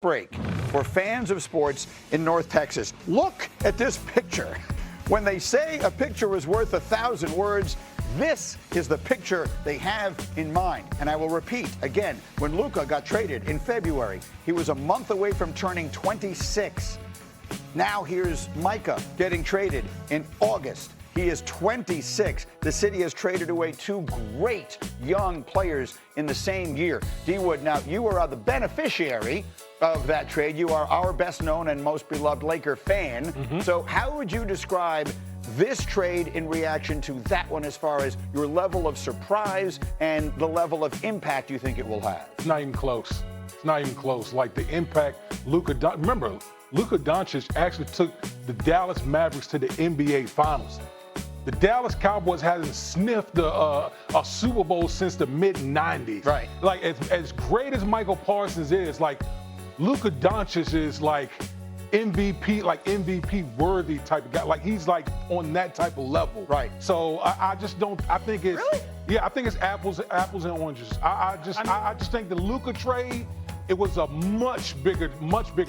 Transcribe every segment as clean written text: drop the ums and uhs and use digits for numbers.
break for fans of sports in North Texas. Look at this picture. When they say a picture is worth 1,000 words, this is the picture they have in mind. And I will repeat again, when Luka got traded in February, he was a month away from turning 26. Now here's Micah getting traded in August. He is 26. The city has traded away two great young players in the same year. D-Wood, now you are the beneficiary of that trade. You are our best known and most beloved Laker fan. So how would you describe this trade in reaction to that one as far as your level of surprise and the level of impact you think it will have? It's not even close. It's not even close. Like the impact, remember, Luka Doncic actually took the Dallas Mavericks to the NBA Finals. The Dallas Cowboys hasn't sniffed a Super Bowl since the mid-'90s. Right. Like, as great as Micah Parsons is, like, Luka Doncic is like MVP worthy type of guy. Like, he's like on that type of level. Right. So I just don't. I think it's really. Yeah, I think it's apples and oranges. I just think the Luka trade, it was a much bigger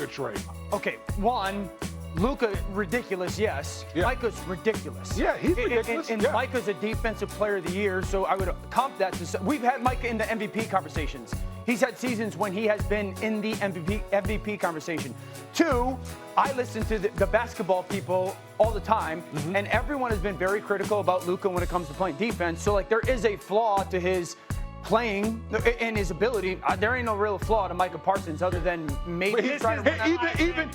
trade. Okay, one, Luka, ridiculous, yes. Yeah. Micah's ridiculous. Yeah, he's ridiculous. And yeah. Micah's a defensive player of the year, so I would comp that to. We've had Micah in the MVP conversations. He's had seasons when he has been in the MVP conversation. Two, I listen to the basketball people all the time, and everyone has been very critical about Luka when it comes to playing defense. So, like, there is a flaw to his playing and his ability. There ain't no real flaw to Micah Parsons other than maybe trying to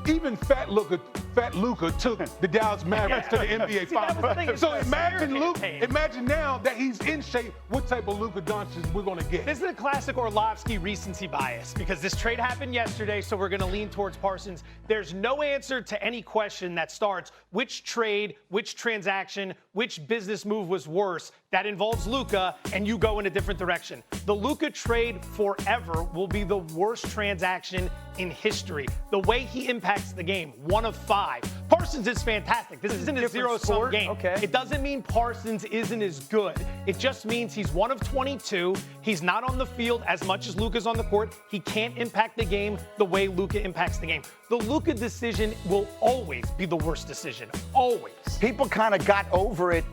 even fat Luka took the Dallas Mavericks to the NBA Finals. So imagine now that he's in shape, what type of Luka Doncic we're going to get. This is a classic Orlovsky recency bias because this trade happened yesterday, so we're going to lean towards Parsons. There's no answer to any question that starts which trade, which transaction, which business move was worse that involves Luka, and you go in a different direction. The Luka trade forever will be the worst transaction in history. The way he impacts the game, 1 of 5. Parsons is fantastic. This isn't a zero-sum game. Okay. It doesn't mean Parsons isn't as good. It just means he's 1 of 22. He's not on the field as much as Luka's on the court. He can't impact the game the way Luka impacts the game. The Luka decision will always be the worst decision. Always. People kind of got over it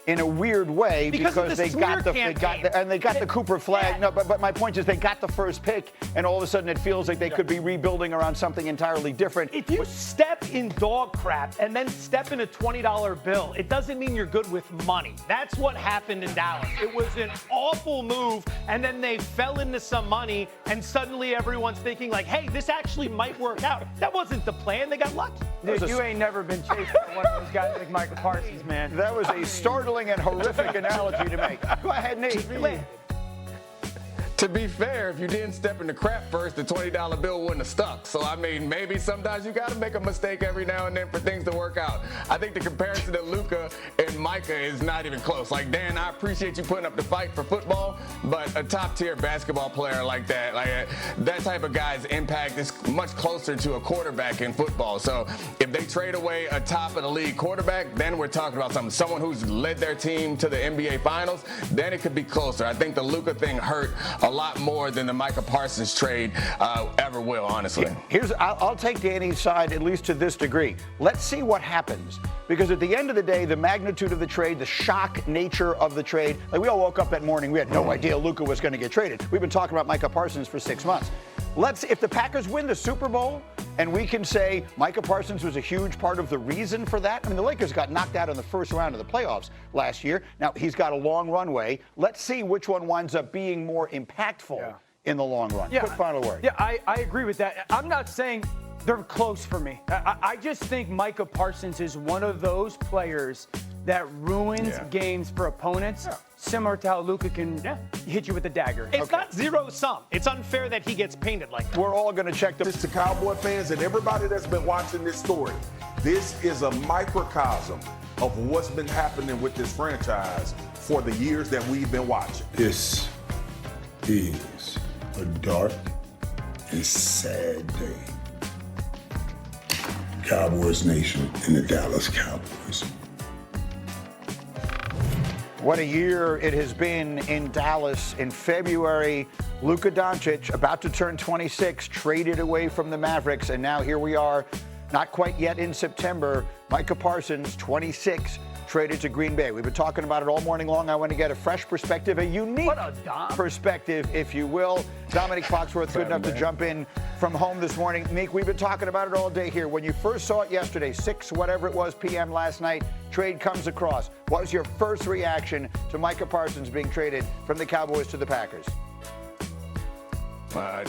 in a weird way because they got the Cooper flag. Yeah. No, but my point is they got the first pick, and all of a sudden it feels like they could be rebuilding around something entirely different. If you step in dog crap and then step in a $20 bill, it doesn't mean you're good with money. That's what happened in Dallas. It was an awful move, and then they fell into some money, and suddenly everyone's thinking like, hey, this actually might work out. That wasn't the plan. They got lucky. Dude, you ain't never been chased by one of those guys like Micah Parsons, man. That was a startling and horrific analogy to make. Go ahead, Nate. To be fair, if you didn't step in the crap first, the $20 bill wouldn't have stuck. So, I mean, maybe sometimes you got to make a mistake every now and then for things to work out. I think the comparison to Luka and Micah is not even close. Like, Dan, I appreciate you putting up the fight for football, but a top-tier basketball player like that, that type of guy's impact is much closer to a quarterback in football. So, if they trade away a top-of-the-league quarterback, then we're talking about someone who's led their team to the NBA Finals, then it could be closer. I think the Luka thing hurt a lot more than the Micah Parsons trade ever will, honestly. I'll take Danny's side, at least to this degree. Let's see what happens. Because at the end of the day, the magnitude of the trade, the shock nature of the trade, like we all woke up that morning, we had no idea Luka was going to get traded. We've been talking about Micah Parsons for 6 months. If the Packers win the Super Bowl, and we can say Micah Parsons was a huge part of the reason for that. I mean, the Lakers got knocked out in the first round of the playoffs last year. Now, he's got a long runway. Let's see which one winds up being more impactful in the long run. Yeah. Quick final word. Yeah, I agree with that. I'm not saying they're close for me. I just think Micah Parsons is one of those players that ruins games for opponents, similar to how Luka can hit you with a dagger. It's not zero-sum. It's unfair that he gets painted like that. We're all going to check the... This to Cowboy fans and everybody that's been watching this story. This is a microcosm of what's been happening with this franchise for the years that we've been watching. This is a dark and sad day. Cowboys Nation and the Dallas Cowboys. What a year it has been in Dallas. In February, Luka Doncic, about to turn 26, traded away from the Mavericks, and now here we are, not quite yet in September. Micah Parsons, 26, traded to Green Bay. We've been talking about it all morning long. I want to get a fresh perspective, a unique perspective, if you will. Dominic Foxworth, good enough to jump in from home this morning. Meek, we've been talking about it all day here. When you first saw it yesterday, 6 whatever it was p.m. last night, trade comes across. What was your first reaction to Micah Parsons being traded from the Cowboys to the Packers?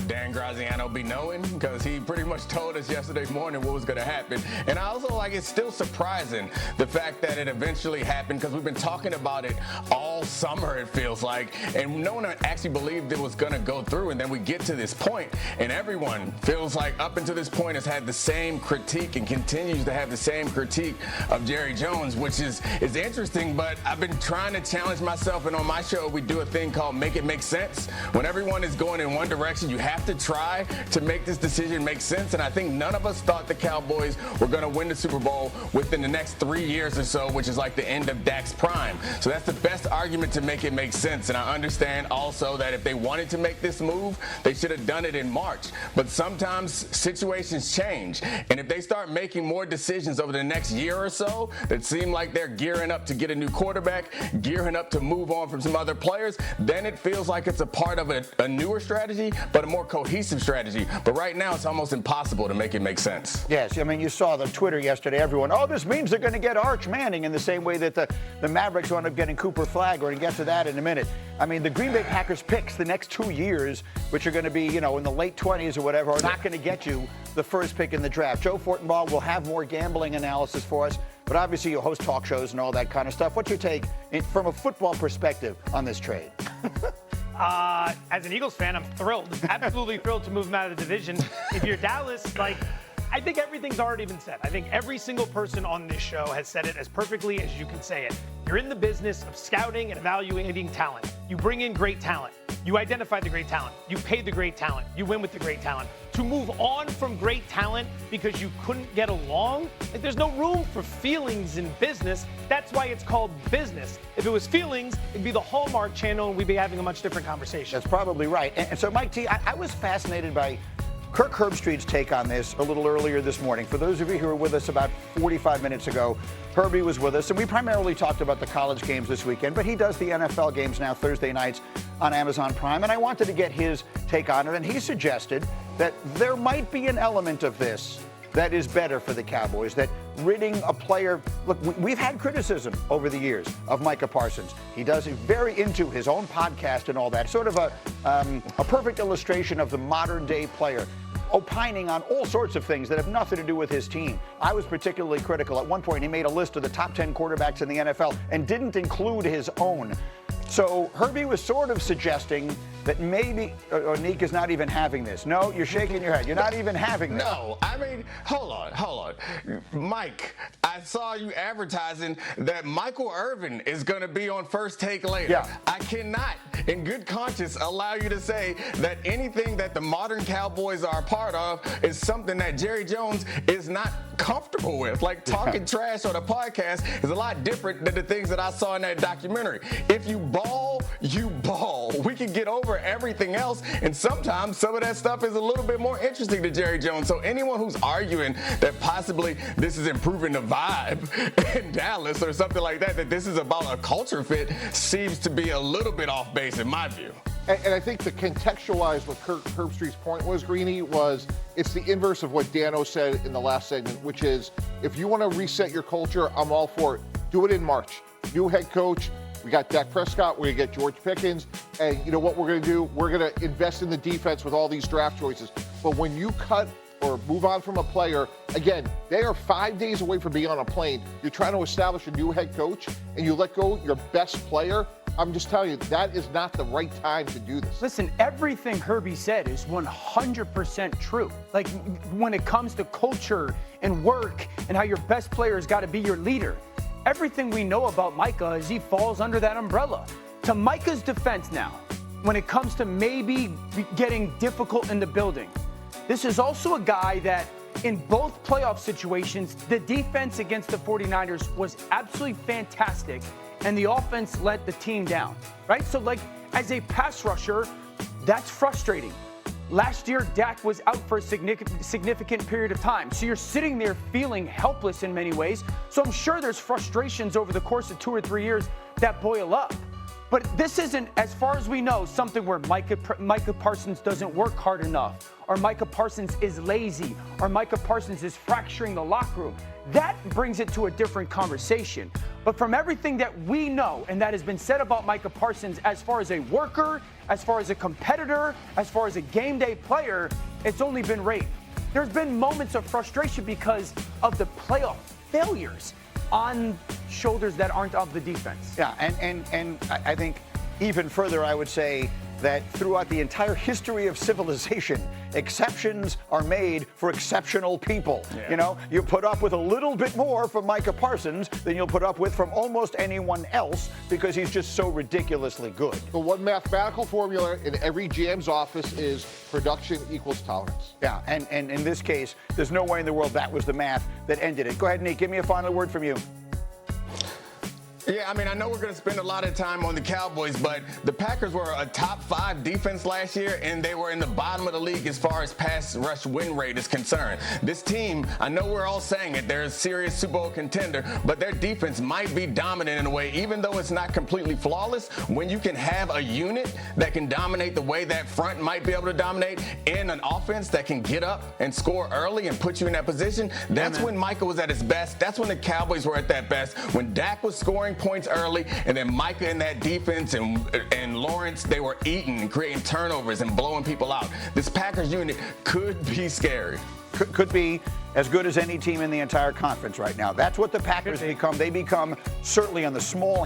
Dan Graziano be knowing, because he pretty much told us yesterday morning what was going to happen. And I also it's still surprising the fact that it eventually happened, because we've been talking about it all summer, it feels like, and no one actually believed it was going to go through. And then we get to this point, and everyone feels like up until this point has had the same critique and continues to have the same critique of Jerry Jones, which is interesting. But I've been trying to challenge myself, and on my show we do a thing called Make It Make Sense. When everyone is going in one direction, you have to try to make this decision make sense. And I think none of us thought the Cowboys were going to win the Super Bowl within the next 3 years or so, which is like the end of Dak's prime. So that's the best argument to make it make sense. And I understand also that if they wanted to make this move, they should have done it in March. But sometimes situations change. And if they start making more decisions over the next year or so that seem like they're gearing up to get a new quarterback, gearing up to move on from some other players, then it feels like it's a part of a newer strategy, but a more cohesive strategy. But right now, it's almost impossible to make it make sense. Yes, I mean, you saw the Twitter yesterday, everyone, this means they're going to get Arch Manning, in the same way that the Mavericks wound up getting Cooper Flagg. We're going to get to that in a minute. I mean, the Green Bay Packers picks the next 2 years, which are going to be, in the late 20s or whatever, are not going to get you the first pick in the draft. Joe Fortenbaugh will have more gambling analysis for us, but obviously you host talk shows and all that kind of stuff. What's your take from a football perspective on this trade? As an Eagles fan, I'm thrilled. Absolutely thrilled to move them out of the division. If you're Dallas, I think everything's already been said. I think every single person on this show has said it as perfectly as you can say it. You're in the business of scouting and evaluating talent. You bring in great talent. You identify the great talent. You pay the great talent. You win with the great talent. To move on from great talent because you couldn't get along, there's no room for feelings in business. That's why it's called business. If it was feelings, it'd be the Hallmark Channel and we'd be having a much different conversation. That's probably right. And so, Mike T, I was fascinated by Kirk Herbstreit's take on this a little earlier this morning. For those of you who were with us about 45 minutes ago, Herbie was with us, and we primarily talked about the college games this weekend, but he does the NFL games now Thursday nights on Amazon Prime, and I wanted to get his take on it, and he suggested that there might be an element of this that is better for the Cowboys, that ridding a player. Look, we've had criticism over the years of Micah Parsons. He does very into his own podcast and all that, sort of a perfect illustration of the modern day player, opining on all sorts of things that have nothing to do with his team. I was particularly critical. At one point, he made a list of the top 10 quarterbacks in the NFL and didn't include his own. So Herbie was sort of suggesting that maybe Nick is not even having this. No, you're shaking your head. You're not even having this. No, I mean, hold on. Mike, I saw you advertising that Michael Irvin is going to be on First Take later. Yeah. I cannot, in good conscience, allow you to say that anything that the modern Cowboys are a part of is something that Jerry Jones is not comfortable with. Like, talking trash on a podcast is a lot different than the things that I saw in that documentary. If you ball, you ball. We can get over everything else, and sometimes some of that stuff is a little bit more interesting to Jerry Jones. So anyone who's arguing that possibly this is improving the vibe in Dallas or something like that this is about a culture fit, seems to be a little bit off base in my view. And I think to contextualize what Kirk Herbstreit's point was, Greeny, was it's the inverse of what Dano said in the last segment, which is if you want to reset your culture, I'm all for it. Do it in March. New head coach. We got Dak Prescott. We're going to get George Pickens. And you know what we're going to do? We're going to invest in the defense with all these draft choices. But when you cut or move on from a player, again, they are 5 days away from being on a plane. You're trying to establish a new head coach, and you let go your best player. I'm just telling you, that is not the right time to do this. Listen, everything Herbie said is 100% true. Like, when it comes to culture and work and how your best player has got to be your leader, everything we know about Micah is he falls under that umbrella. To Micah's defense now, when it comes to maybe getting difficult in the building, this is also a guy that in both playoff situations, the defense against the 49ers was absolutely fantastic, and the offense let the team down, right? So, like, as a pass rusher, That's frustrating. Last year, Dak was out for a significant period of time. So you're sitting there feeling helpless in many ways. So I'm sure there's frustrations over the course of 2 or 3 years that boil up. But this isn't, as far as we know, something where Micah Parsons doesn't work hard enough, or Micah Parsons is lazy, or Micah Parsons is fracturing the locker room. That brings it to a different conversation. But from everything that we know and that has been said about Micah Parsons as far as a worker, as far as a competitor, as far as a game day player, it's only been rave. There's been moments of frustration because of the playoff failures on shoulders that aren't of the defense. Yeah, and I think even further, I would say that throughout the entire history of civilization, exceptions are made for exceptional people. Yeah. You know, you put up with a little bit more from Micah Parsons than you'll put up with from almost anyone else because he's just so ridiculously good. The one mathematical formula in every GM's office is production equals tolerance. Yeah, and in this case, there's no way in the world that was the math that ended it. Go ahead, Nate, give me a final word from you. Yeah, I mean, I know we're going to spend a lot of time on the Cowboys, but the Packers were a top 5 defense last year, and they were in the bottom of the league as far as pass rush win rate is concerned. This team, I know we're all saying it, they're a serious Super Bowl contender, but their defense might be dominant in a way, even though it's not completely flawless. When you can have a unit that can dominate the way that front might be able to dominate, and an offense that can get up and score early and put you in that position, that's when Micah was at his best. That's when the Cowboys were at their best. When Dak was scoring points early, and then Micah in that defense and Lawrence, they were eating and creating turnovers and blowing people out. This Packers unit could be scary. Could be as good as any team in the entire conference right now. That's what the Packers become. They become, certainly on the small